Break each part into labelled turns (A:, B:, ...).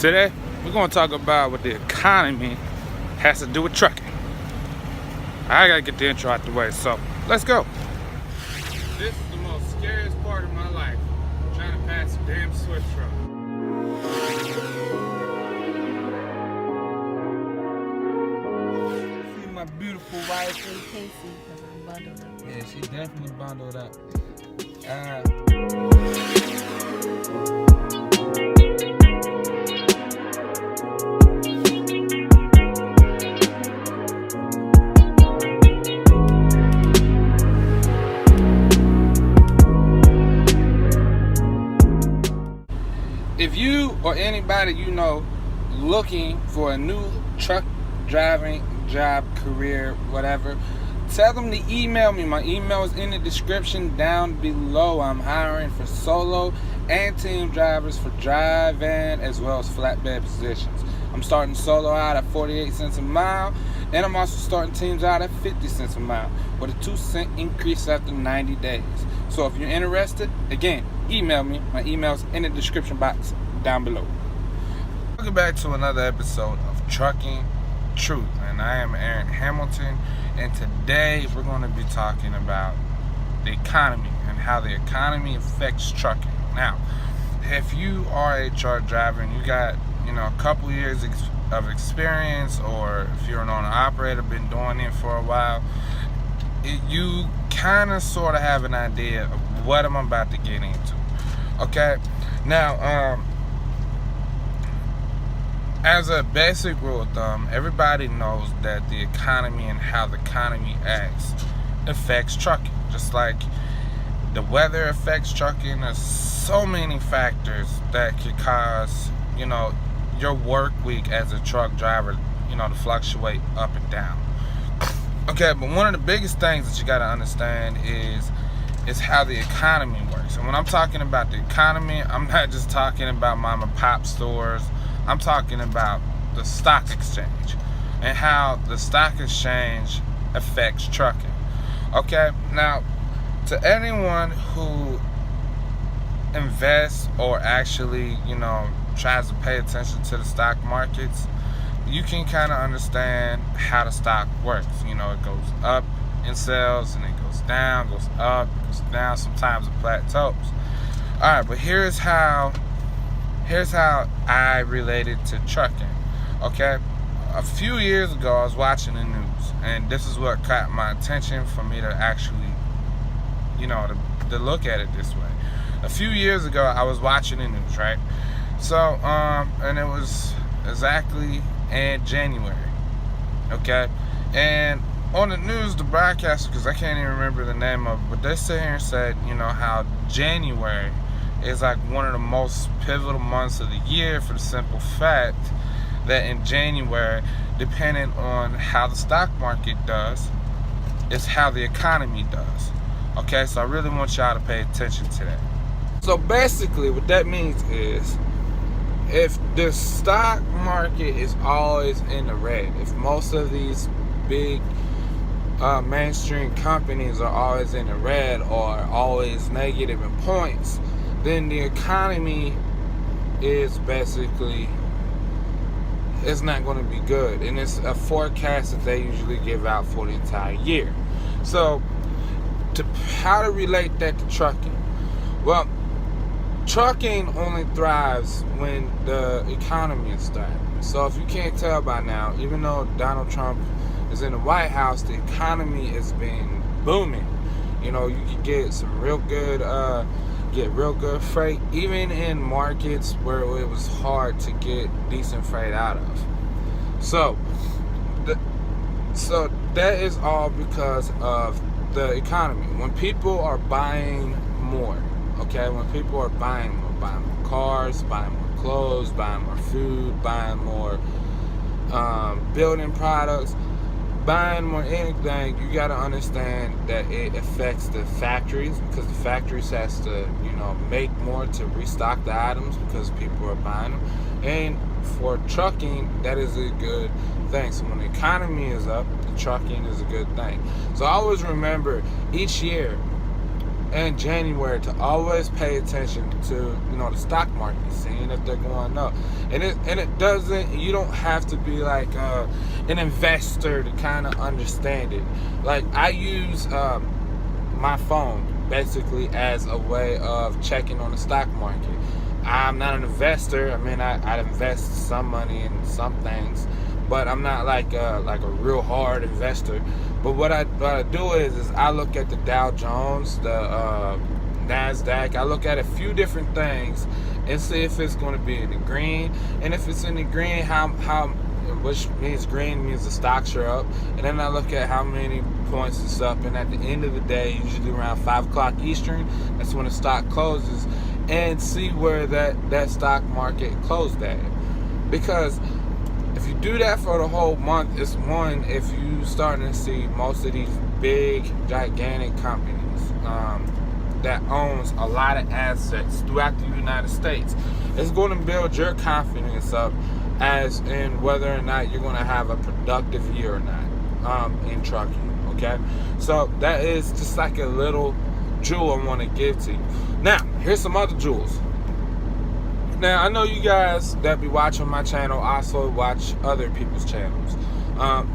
A: Today, we're going to talk about what the economy has to do with trucking. I gotta get the intro out the way, so let's go. This is the most scariest part of my life, trying to pass a damn Swift truck. See my beautiful wife?
B: You can't see because I'm bundled up.
A: Yeah, she definitely bundled up. If you or anybody you know looking for a new truck driving job, career, whatever, tell them to email me. My email is in the description down below. I'm hiring for solo and team drivers for dry van as well as flatbed positions. I'm starting solo out at 48 cents a mile, and I'm also starting teams out at 50 cents a mile with a 2-cent increase after 90 days. So if you're interested, again, email me. My email's in the description box down below. Welcome back to another episode of Trucking Truth, and I am Aaron Hamilton, and today we're going to be talking about the economy and how the economy affects trucking. Now, if you are a truck driver and you got a couple years of experience, or if you're an owner-operator, been doing it for a while, you kind of sort of have an idea of what I'm about to get into. Okay, now as a basic rule of thumb, everybody knows that the economy and how the economy acts affects trucking. Just like the weather affects trucking, there's so many factors that could cause your work week as a truck driver to fluctuate up and down. Okay, but one of the biggest things that you got to understand is how the economy works. And when I'm talking about the economy, I'm not just talking about mom and pop stores. I'm talking about the stock exchange and how the stock exchange affects trucking. Okay, now to anyone who invests or actually tries to pay attention to the stock markets, you can kind of understand how the stock works. It goes up in sales and it goes down, goes up, goes down, sometimes it plateaus. Alright, but here's how I related to trucking. Okay, a few years ago I was watching the news, and this is what caught my attention for me to actually to look at it this way. A few years ago I was watching the news, right? So and it was exactly in January. Okay, and on the news, the broadcaster, because I can't even remember the name of it, but they sit here and said, how January is like one of the most pivotal months of the year, for the simple fact that in January, depending on how the stock market does, is how the economy does. Okay, so I really want y'all to pay attention to that. So basically what that means is, if the stock market is always in the red, if most of these big mainstream companies are always in the red or always negative in points, then the economy is basically, it's not going to be good. And it's a forecast that they usually give out for the entire year. So how to relate that to trucking? Well, trucking only thrives when the economy is thriving. So if you can't tell by now, even though Donald Trump is in the White House, the economy has been booming. You can get some real good freight, even in markets where it was hard to get decent freight out of. So that is all because of the economy. When people are buying more, okay, when people are buying more cars, buying more clothes, buying more food, buying more building products, buying more anything, you got to understand that it affects the factories, because the factories has to make more to restock the items because people are buying them. And for trucking, that is a good thing. So when the economy is up, the trucking is a good thing. So I always remember each year in January to always pay attention to, you know, the stock market, seeing if they're going up. And it doesn't, you don't have to be like an investor to kind of understand it. Like, I use my phone basically as a way of checking on the stock market. I'm not an investor. I mean, I invest some money in some things, but I'm not like a real hard investor. But what I do is I look at the Dow Jones, the NASDAQ. I look at a few different things and see if it's going to be in the green. And if it's in the green, how which means green means the stocks are up. And then I look at how many points it's up. And at the end of the day, usually around 5 o'clock Eastern, that's when the stock closes, and see where that stock market closed at. Because if you do that for the whole month, it's one, if you starting to see most of these big, gigantic companies that owns a lot of assets throughout the United States, it's going to build your confidence up as in whether or not you're going to have a productive year or not in trucking, okay? So that is just like a little jewel I want to give to you. Now, here's some other jewels. Now, I know you guys that be watching my channel also watch other people's channels,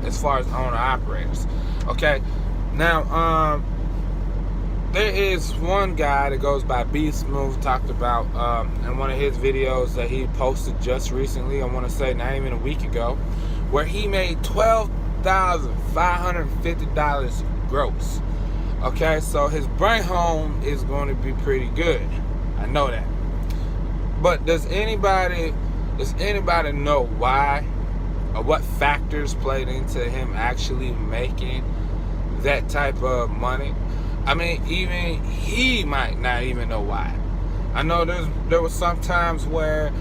A: as far as owner-operators, okay? Now, there is one guy that goes by B Smooth, talked about in one of his videos that he posted just recently, I want to say not even a week ago, where he made $12,550 gross. Okay, so his bring home is going to be pretty good. I know that. But does anybody know why or what factors played into him actually making that type of money? I mean, even he might not even know why. I know there was some times where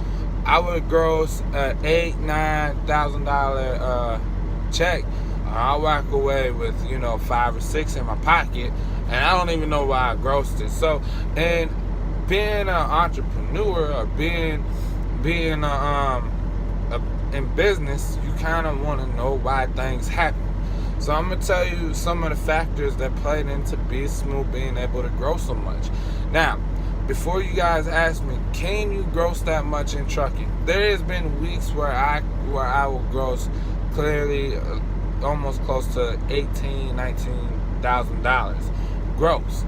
A: I would gross $8,000-$9,000 check. I'll walk away with, you know, 5 or 6 in my pocket, and I don't even know why I grossed it. So, and being an entrepreneur or being in business, you kind of want to know why things happen. So I'm gonna tell you some of the factors that played into B Smooth being able to grow so much. Now, before you guys ask me, can you gross that much in trucking? There has been weeks where I will gross clearly almost close to $18,000-$19,000 gross.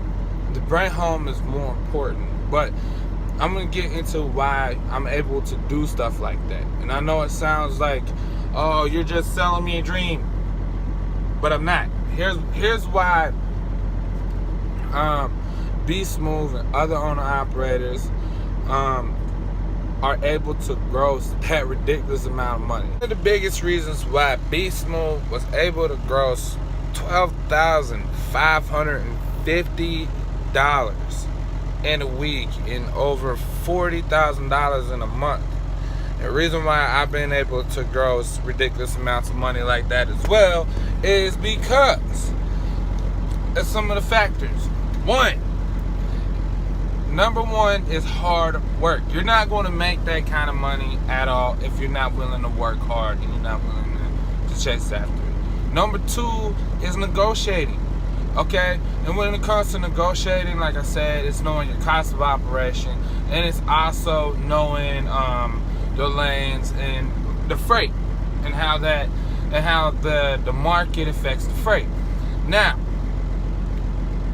A: The bring home is more important, but I'm gonna get into why I'm able to do stuff like that. And I know it sounds like, oh, you're just selling me a dream, but I'm not. Here's why B Smooth and other owner operators are able to gross that ridiculous amount of money. One of the biggest reasons why B Smooth was able to gross $12,550 in a week and over $40,000 in a month. The reason why I've been able to gross ridiculous amounts of money like that as well is because of some of the factors. Number one is hard work. You're not going to make that kind of money at all if you're not willing to work hard and you're not willing to chase after it. Number two is negotiating. Okay? And when it comes to negotiating, like I said, it's knowing your cost of operation, and it's also knowing the lanes and the freight and how the market affects the freight. Now,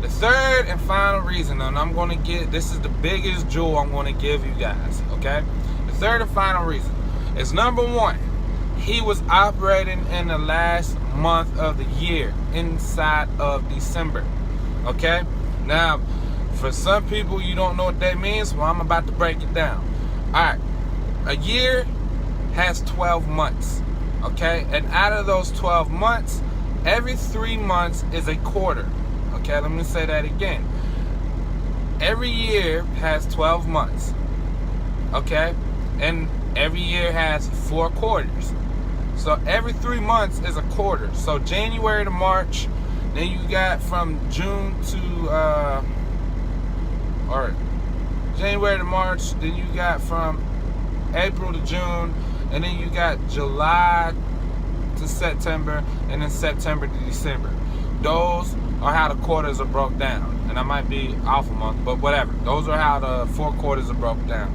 A: the third and final reason, and I'm going to get, this is the biggest jewel I'm going to give you guys, okay? The third and final reason is, number one, he was operating in the last month of the year, inside of December, okay? Now, for some people, you don't know what that means, well, I'm about to break it down. All right, a year has 12 months, okay? And out of those 12 months, every 3 months is a quarter. Okay, let me say that again. Every year has 12 months. Okay? And every year has 4 quarters. So every 3 months is a quarter. So January to March, then you got from June to or January to March, then you got from April to June, and then you got July to September, and then September to December. Those are how the quarters are broke down. And I might be off a month, but whatever. Those are how the 4 quarters are broke down.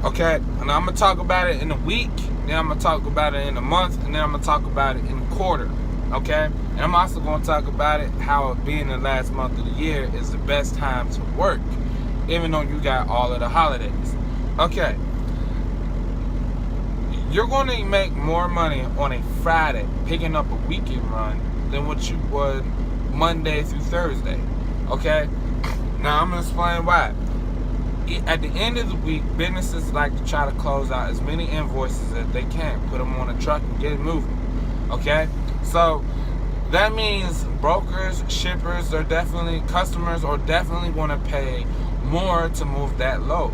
A: Okay, and I'm gonna talk about it in a week, then I'm gonna talk about it in a month, and then I'm gonna talk about it in a quarter. Okay, and I'm also gonna talk about it how being the last month of the year is the best time to work, even though you got all of the holidays. Okay, you're gonna make more money on a Friday picking up a weekend run than what you would Monday through Thursday. Okay, now I'm gonna explain why. At the end of the week, businesses like to try to close out as many invoices as they can, put them on a truck and get it moving. Okay, so that means brokers, shippers, customers are definitely going to pay more to move that load.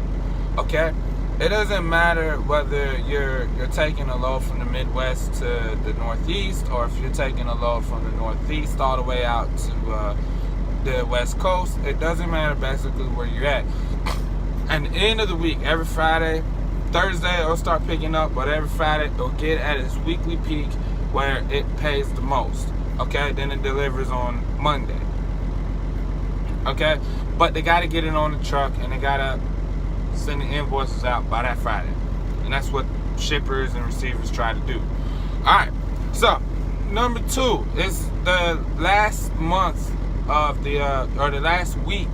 A: Okay, it doesn't matter whether you're taking a load from the Midwest to the Northeast, or if you're taking a load from the Northeast all the way out to the West Coast. It doesn't matter basically where you're at. At the end of the week, every Friday, Thursday it'll start picking up, but every Friday it'll get at its weekly peak where it pays the most. Okay, then it delivers on Monday. Okay, but they got to get it on the truck and they got to send the invoices out by that Friday, and that's what shippers and receivers try to do. All right, so number 2 is the last month of the or the last week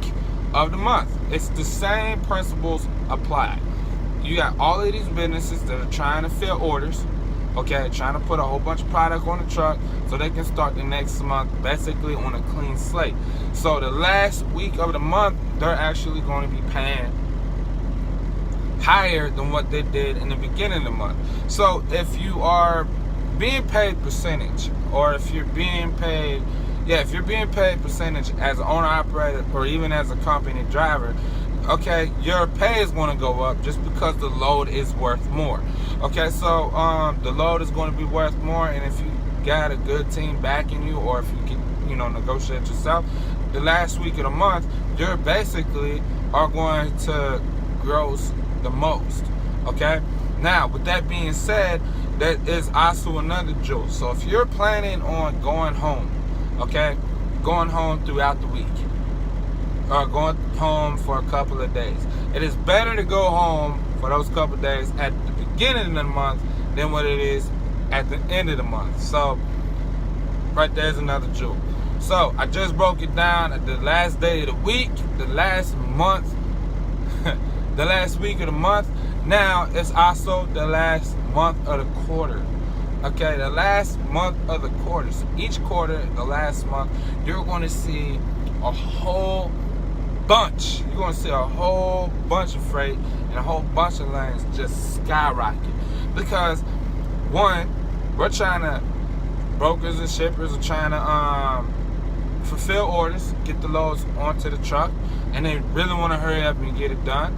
A: of the month. It's the same principles apply. You got all of these businesses that are trying to fill orders, okay, trying to put a whole bunch of product on the truck so they can start the next month basically on a clean slate. So the last week of the month, they're actually going to be paying higher than what they did in the beginning of the month. So if you are being paid percentage, or if you're being paid percentage as an owner operator or even as a company driver, okay, your pay is going to go up just because the load is worth more. Okay, so the load is going to be worth more, and if you got a good team backing you, or if you can, negotiate yourself, the last week of the month, you're basically are going to gross the most. Okay, now with that being said, that is also another jewel. So if you're planning on going home, okay, going home throughout the week, or going home for a couple of days, it is better to go home for those couple of days at the beginning of the month than what it is at the end of the month. So right there's another jewel. So I just broke it down at the last day of the week, the last month, the last week of the month. Now it's also the last month of the quarter. Okay, the last month of the quarter. So each quarter, the last month, you're going to see a whole bunch. You're going to see a whole bunch of freight and a whole bunch of lanes just skyrocket. Because, one, brokers and shippers are trying to fulfill orders, get the loads onto the truck, and they really want to hurry up and get it done.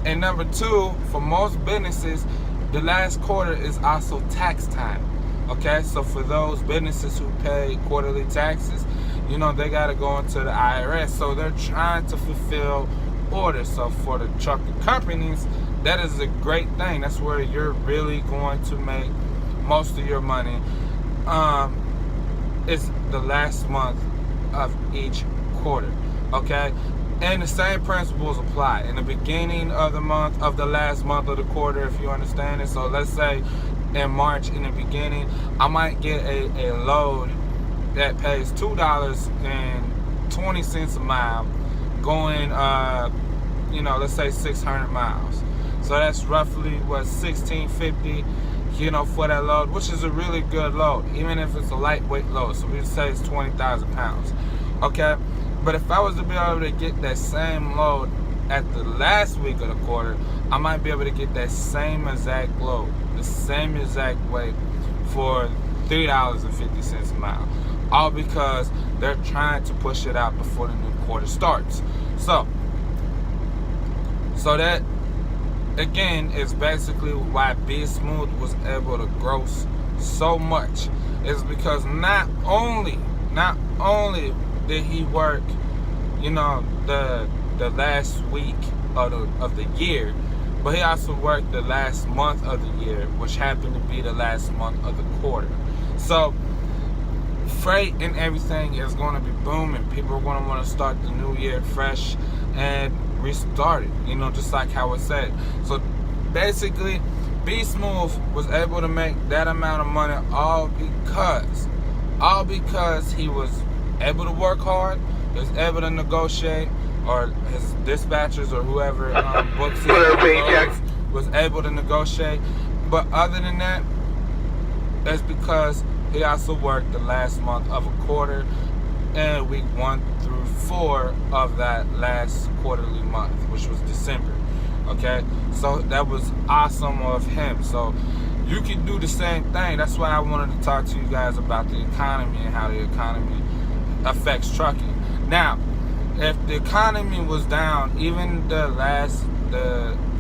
A: And number 2, for most businesses, the last quarter is also tax time. Okay, so for those businesses who pay quarterly taxes, they got to go into the IRS. So they're trying to fulfill orders. So for the trucking companies, that is a great thing. That's where you're really going to make most of your money. It's the last month of each quarter. Okay, and the same principles apply in the beginning of the month, of the last month of the quarter, if you understand it. So let's say in March, in the beginning, I might get a load that pays $2.20 a mile going, let's say 600 miles. So that's roughly what, $16.50, for that load, which is a really good load, even if it's a lightweight load. So we say it's 20,000 pounds. Okay. But if I was to be able to get that same load at the last week of the quarter, I might be able to get that same exact load, the same exact weight for $3.50 a mile. All because they're trying to push it out before the new quarter starts. So that, again, is basically why Be Smooth was able to gross so much. Is because not only did he work, the last week of the year, but he also worked the last month of the year, which happened to be the last month of the quarter. So freight and everything is going to be booming. People are going to want to start the new year fresh and restart it, you know, just like how it said. So basically, B Smooth was able to make that amount of money all because he was able to work hard, he was able to negotiate, or his dispatchers or whoever books his was able to negotiate. But other than that, that's because he also worked the last month of a quarter and week 1 through 4 of that last quarterly month, which was December. Okay, so that was awesome of him. So you can do the same thing. That's why I wanted to talk to you guys about the economy and how the economy affects trucking. Now, if the economy was down, even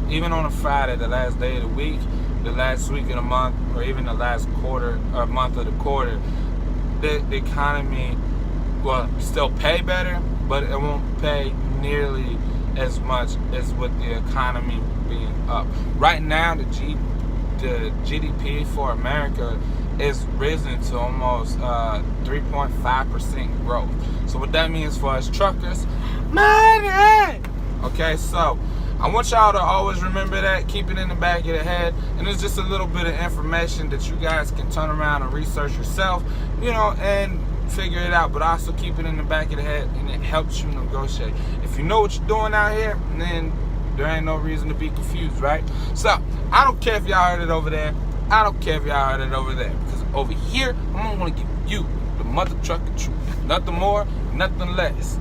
A: even on a Friday, the last day of the week, the last week of the month, or even the last quarter or month of the quarter, the economy will still pay better, but it won't pay nearly as much as with the economy being up. Right now, the GDP for America is risen to almost 3.5% growth. So what that means for us truckers, money! Okay, so I want y'all to always remember that, keep it in the back of your head, and it's just a little bit of information that you guys can turn around and research yourself, you know, and figure it out, but also keep it in the back of the head, and it helps you negotiate. If you know what you're doing out here, then there ain't no reason to be confused, right? So, I don't care if y'all heard it over there, I don't care if y'all heard it over there, because over here, I'm gonna give you the mother trucking truth. Nothing more, nothing less.